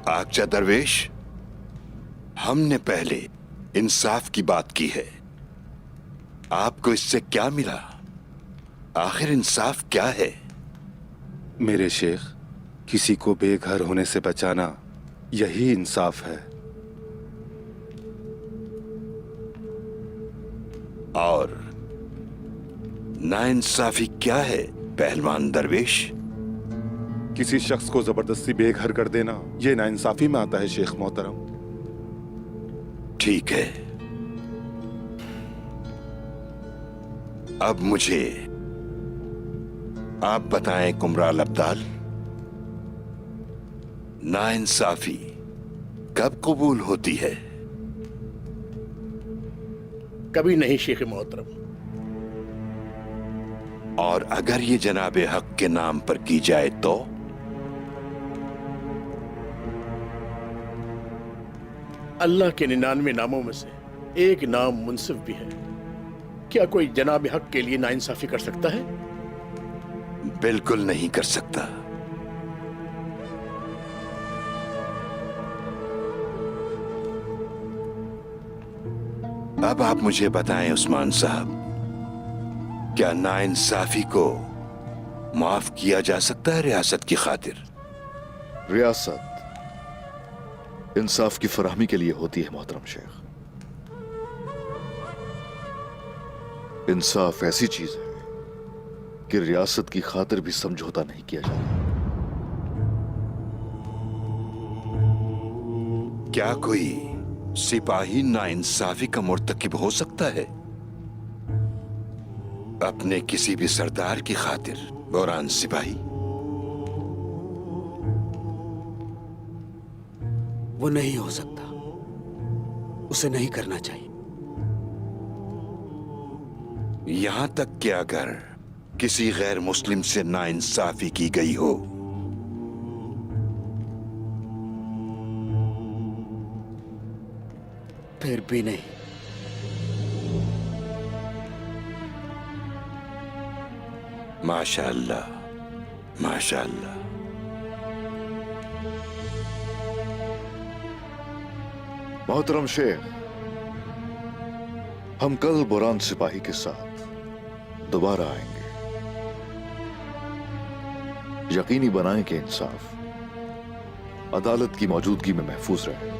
आगजा दरवेश, हमने पहले इंसाफ की बात की है। आपको इससे क्या मिला? आखिर इंसाफ क्या है? मेरे शेख, किसी को बेघर होने से बचाना यही इंसाफ है। और नाइंसाफी क्या है पहलवान दरवेश? किसी शख्स को जबरदस्ती बेघर कर देना ये नाइंसाफी में आता है शेख मोहतरम। ठीक है, अब मुझे आप बताएं कुमराल अब्दाल, नाइंसाफी कब कबूल होती है? कभी नहीं शेख मोहतरम। और अगर ये जनाबे हक के नाम पर की जाए तो? अल्लाह के 99 नामों में से एक नाम मुनसिफ भी है। क्या कोई जनाब हक के लिए नाइंसाफी कर सकता है? बिल्कुल नहीं कर सकता। अब आप मुझे बताएं उस्मान साहब, क्या नाइंसाफी को माफ किया जा सकता है रियासत की खातिर? रियासत इंसाफ की फराहमी के लिए होती है मोहतरम शेख। इंसाफ ऐसी चीज है कि रियासत की खातिर भी समझौता नहीं किया जाता। क्या कोई सिपाही नाइंसाफी का मुर्तकिब हो सकता है अपने किसी भी सरदार की खातिर? बौरान सिपाही वो नहीं हो सकता, उसे नहीं करना चाहिए। यहां तक कि अगर किसी गैर मुस्लिम से नाइंसाफी की गई हो, फिर भी नहीं। माशाअल्लाह, माशाअल्लाह। मोहतरम शेख, हम कल बुरान सिपाही के साथ दोबारा आएंगे। यकीनी बनाएं कि इंसाफ अदालत की मौजूदगी में महफूज रहे।